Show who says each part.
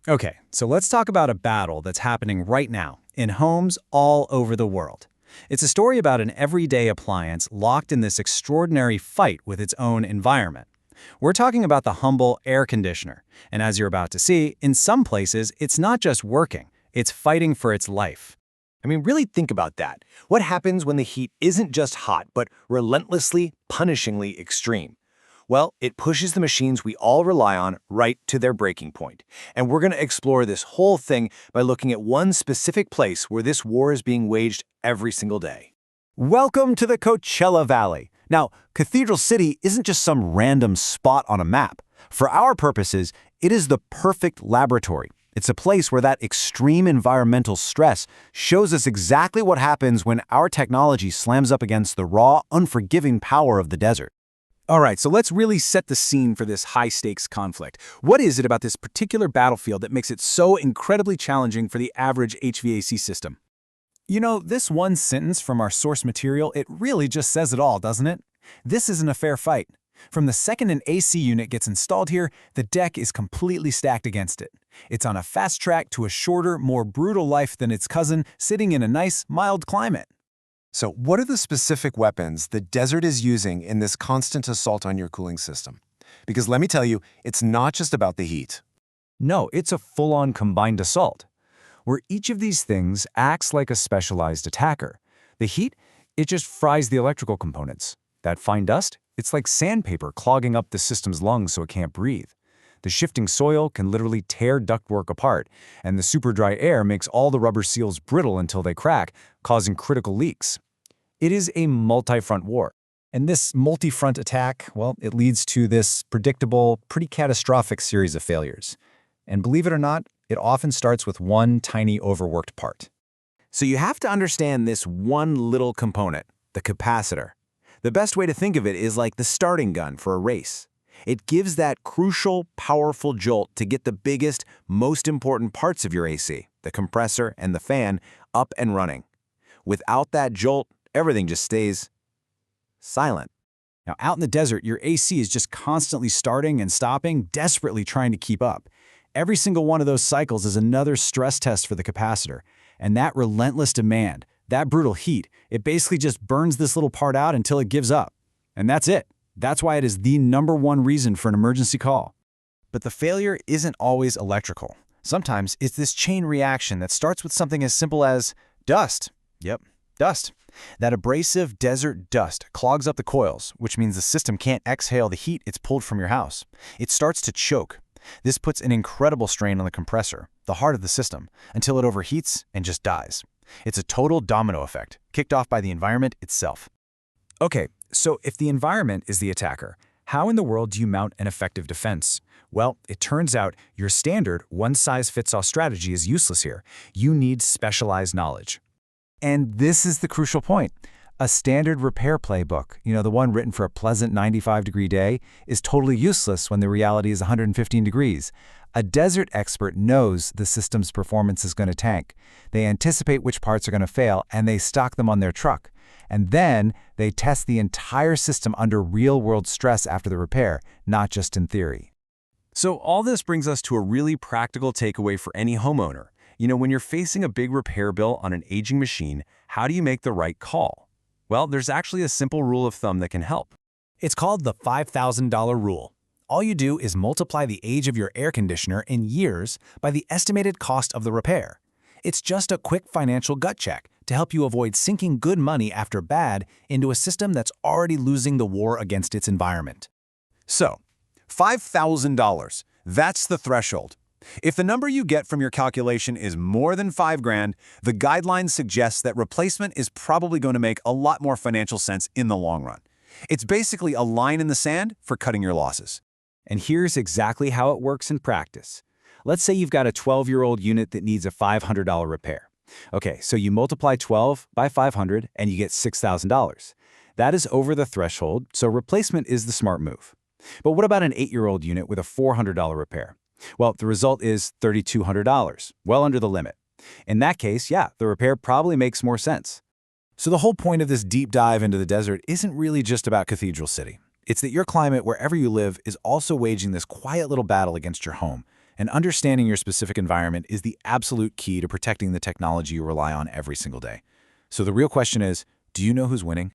Speaker 1: Okay, so let's talk about a battle that's happening right now in homes all over the world. It's a story about an everyday appliance locked in this extraordinary fight with its own environment. We're talking about the humble air conditioner, and as you're about to see, in some places, it's not just working, it's fighting for its life.
Speaker 2: I mean, really think about that. What happens when the heat isn't just hot, but relentlessly, punishingly extreme? Well, it pushes the machines we all rely on right to their breaking point. And we're going to explore this whole thing by looking at one specific place where this war is being waged every single day. Welcome to the Coachella Valley. Now, Cathedral City isn't just some random spot on a map. For our purposes, it is the perfect laboratory. It's a place where that extreme environmental stress shows us exactly what happens when our technology slams up against the raw, unforgiving power of the desert.
Speaker 1: All right, so let's really set the scene for this high-stakes conflict. What is it about this particular battlefield that makes it so incredibly challenging for the average HVAC system? You know, this one sentence from our source material, it really just says it all, doesn't it? This isn't a fair fight. From the second an AC unit gets installed here, the deck is completely stacked against it. It's on a fast track to a shorter, more brutal life than its cousin, sitting in a nice, mild climate.
Speaker 3: So what are the specific weapons the desert is using in this constant assault on your cooling system? Because let me tell you, it's not just about the heat.
Speaker 4: No, it's a full-on combined assault, where each of these things acts like a specialized attacker. The heat, it just fries the electrical components. That fine dust, it's like sandpaper clogging up the system's lungs so it can't breathe. The shifting soil can literally tear ductwork apart, and the super dry air makes all the rubber seals brittle until they crack, causing critical leaks. It is a multi-front war.
Speaker 5: And this multi-front attack, well, it leads to this predictable, pretty catastrophic series of failures. And believe it or not, it often starts with one tiny overworked part.
Speaker 2: So you have to understand this one little component, the capacitor. The best way to think of it is like the starting gun for a race. It gives that crucial, powerful jolt to get the biggest, most important parts of your AC, the compressor and the fan, up and running. Without that jolt, everything just stays silent.
Speaker 1: Now, out in the desert, your AC is just constantly starting and stopping, desperately trying to keep up. Every single one of those cycles is another stress test for the capacitor. And that relentless demand, that brutal heat, it basically just burns this little part out until it gives up. And that's it. That's why it is the #1 reason for an emergency call. But the failure isn't always electrical. Sometimes it's this chain reaction that starts with something as simple as dust. Yep, dust. That abrasive desert dust clogs up the coils, which means the system can't exhale the heat it's pulled from your house. It starts to choke. This puts an incredible strain on the compressor, the heart of the system, until it overheats and just dies. It's a total domino effect, kicked off by the environment itself.
Speaker 4: Okay, so if the environment is the attacker, how in the world do you mount an effective defense? Well, it turns out your standard one-size-fits-all strategy is useless here. You need specialized knowledge. And this is the crucial point. A standard repair playbook, the one written for a pleasant 95-degree day, is totally useless when the reality is 115 degrees. A desert expert knows the system's performance is going to tank. They anticipate which parts are going to fail, and they stock them on their truck. And then they test the entire system under real-world stress after the repair, not just in theory.
Speaker 2: So all this brings us to a really practical takeaway for any homeowner. When you're facing a big repair bill on an aging machine, how do you make the right call? Well, there's actually a simple rule of thumb that can help.
Speaker 1: It's called the $5,000 rule. All you do is multiply the age of your air conditioner in years by the estimated cost of the repair. It's just a quick financial gut check to help you avoid sinking good money after bad into a system that's already losing the war against its environment.
Speaker 2: So, $5,000, that's the threshold. If the number you get from your calculation is more than $5,000, the guidelines suggest that replacement is probably going to make a lot more financial sense in the long run. It's basically a line in the sand for cutting your losses.
Speaker 1: And here's exactly how it works in practice. Let's say you've got a 12-year-old unit that needs a $500 repair. Okay, so you multiply 12 by 500 and you get $6,000. That is over the threshold, so replacement is the smart move. But what about an 8-year-old unit with a $400 repair? Well, the result is $3,200, well under the limit. In that case, yeah, the repair probably makes more sense. So the whole point of this deep dive into the desert isn't really just about Cathedral City. It's that your climate, wherever you live, is also waging this quiet little battle against your home. And understanding your specific environment is the absolute key to protecting the technology you rely on every single day. So the real question is, do you know who's winning?